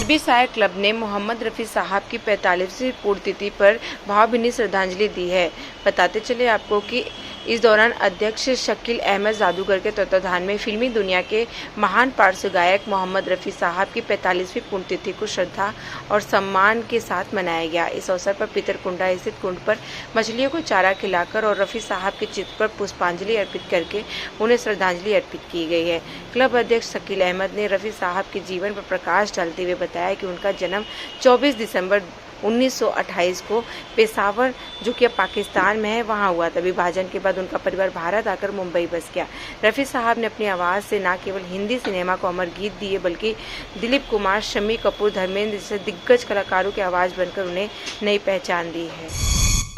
रब्बी Sair club ने मोहम्मद रफ़ी साहब की 45वीं पुण्यतिथि पर भावभीनी श्रद्धांजलि दी है। बताते चले आपको कि इस दौरान अध्यक्ष शकील अहमद जादूगर के तत्वाधान में फिल्मी दुनिया के महान पार्श्व गायक मोहम्मद रफ़ी साहब की 45वीं पुण्यतिथि को श्रद्धा और सम्मान के साथ मनाया गया। इस अवसर पर पितरकुंडा स्थित कुंड पर मछलियों को चारा खिलाकर और रफ़ी साहब के चित्र पर पुष्पांजलि अर्पित करके उन्हें श्रद्धांजलि अर्पित की गई है। क्लब अध्यक्ष शकील अहमद ने रफ़ी साहब के जीवन पर प्रकाश डालते हुए बताया कि उनका जन्म 24 दिसंबर 1928 को पेशावर, जो कि अब पाकिस्तान में है, वहां हुआ था। विभाजन के बाद उनका परिवार भारत आकर मुंबई बस गया। रफ़ी साहब ने अपनी आवाज़ से न केवल हिंदी सिनेमा को अमर गीत दिए, बल्कि दिलीप कुमार, शम्मी कपूर, धर्मेंद्र जैसे दिग्गज कलाकारों की आवाज़ बनकर उन्हें नई पहचान दी है।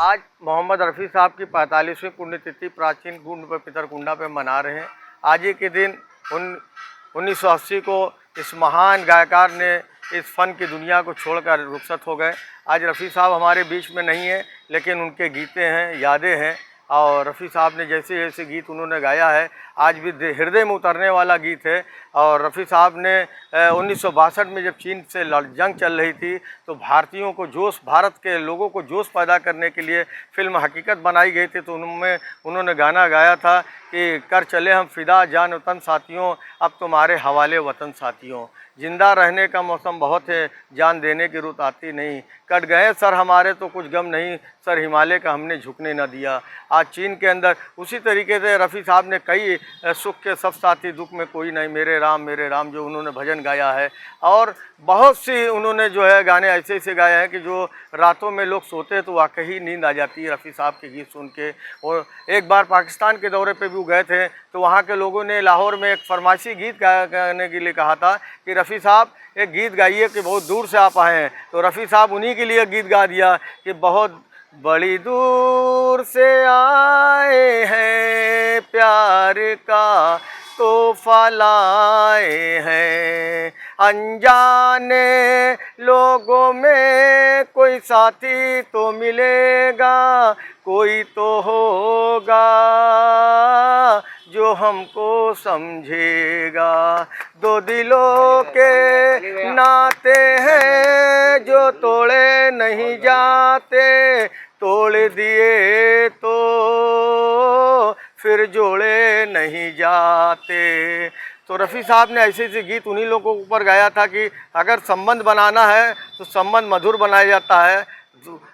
आज मोहम्मद रफ़ी साहब की 45वीं पुण्यतिथि प्राचीन कुंड पर पितरकुंडा पे मना रहे हैं। आज ही के दिन 1980 को इस महान गायकार ने इस फ़न की दुनिया को छोड़कर रुखसत हो गए। आज रफ़ी साहब हमारे बीच में नहीं हैं, लेकिन उनके गीतें हैं, यादें हैं। और रफ़ी साहब ने जैसे जैसे गीत उन्होंने गाया है, आज भी हृदय में उतरने वाला गीत है। और रफ़ी साहब ने 1962 में जब चीन से जंग चल रही थी, तो भारतीयों को जोश, भारत के लोगों को जोश पैदा करने के लिए फ़िल्म हकीकत बनाई गई थी। तो उनमें उन्होंने गाना गाया था कि कर चले हम फ़िदा जान वतन साथियों, अब तुम्हारे हवाले वतन साथियों। जिंदा रहने का मौसम बहुत है, जान देने की रुत आती नहीं। कट गए सर हमारे तो कुछ गम नहीं, सर हिमालय का हमने झुकने न दिया। आज चीन के अंदर उसी तरीके से रफ़ी साहब ने कई सुख के सब साथी दुख में कोई नहीं, मेरे राम जो उन्होंने भजन गाया है। और बहुत सी उन्होंने जो है गाने ऐसे ऐसे गाए हैं कि जो रातों में लोग सोते हैं तो वाकई नींद आ जाती है रफ़ी साहब के गीत सुन के। और एक बार पाकिस्तान के दौरे पे भी वो गए थे, तो वहाँ के लोगों ने लाहौर में एक फरमाइशी गीत गाने के लिए कहा था कि रफ़ी साहब एक गीत गाइए कि बहुत दूर से आप आए हैं। तो रफ़ी साहब उन्हीं के लिए गीत गा दिया कि बहुत बड़ी दूर से आए हैं, प्यार का तोहफा लाए हैं। अनजाने लोगों में कोई साथी तो मिलेगा, कोई तो होगा जो हमको समझेगा। दो दिलों के नाते हैं जो तोड़े नहीं जाते, तोड़ दिए तो फिर जोड़े नहीं जाते। तो रफ़ी साहब ने ऐसे ऐसे गीत उन्हीं लोगों के ऊपर गाया था कि अगर संबंध बनाना है तो संबंध मधुर बनाया जाता है।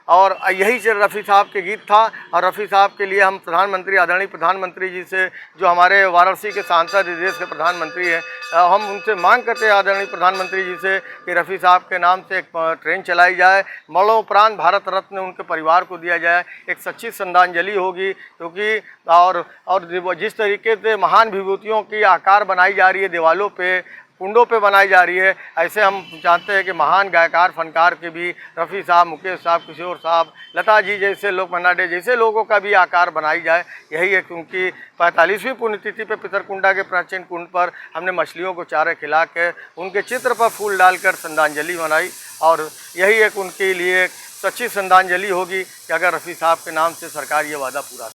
और यही से रफ़ी साहब के गीत था। और रफ़ी साहब के लिए हम प्रधानमंत्री, आदरणीय प्रधानमंत्री जी से, जो हमारे वाराणसी के सांसद इस देश के प्रधानमंत्री हैं, हम उनसे मांग करते हैं आदरणीय प्रधानमंत्री जी से कि रफ़ी साहब के नाम से एक ट्रेन चलाई जाए, मरणोपरांत भारत रत्न उनके परिवार को दिया जाए। एक सच्ची श्रद्धांजलि होगी, क्योंकि और जिस तरीके से महान विभूतियों की आकार बनाई जा रही है, दीवालों पे, कुंडों पे बनाई जा रही है, ऐसे हम चाहते हैं कि महान गायकार, फनकार के भी रफ़ी साहब, मुकेश साहब, किशोर साहब, लता जी जैसे लोग, मन्ना डे जैसे लोगों का भी आकार बनाई जाए। यही एक उनकी 45वीं पुण्यतिथि पे पितरकुंडा के प्राचीन कुंड पर हमने मछलियों को चारे खिला के उनके चित्र पर फूल डालकर श्रद्धांजलि मनाई। और यही एक उनके लिए सच्ची श्रद्धांजलि होगी कि अगर रफ़ी साहब के नाम से सरकार ये वादा पूरा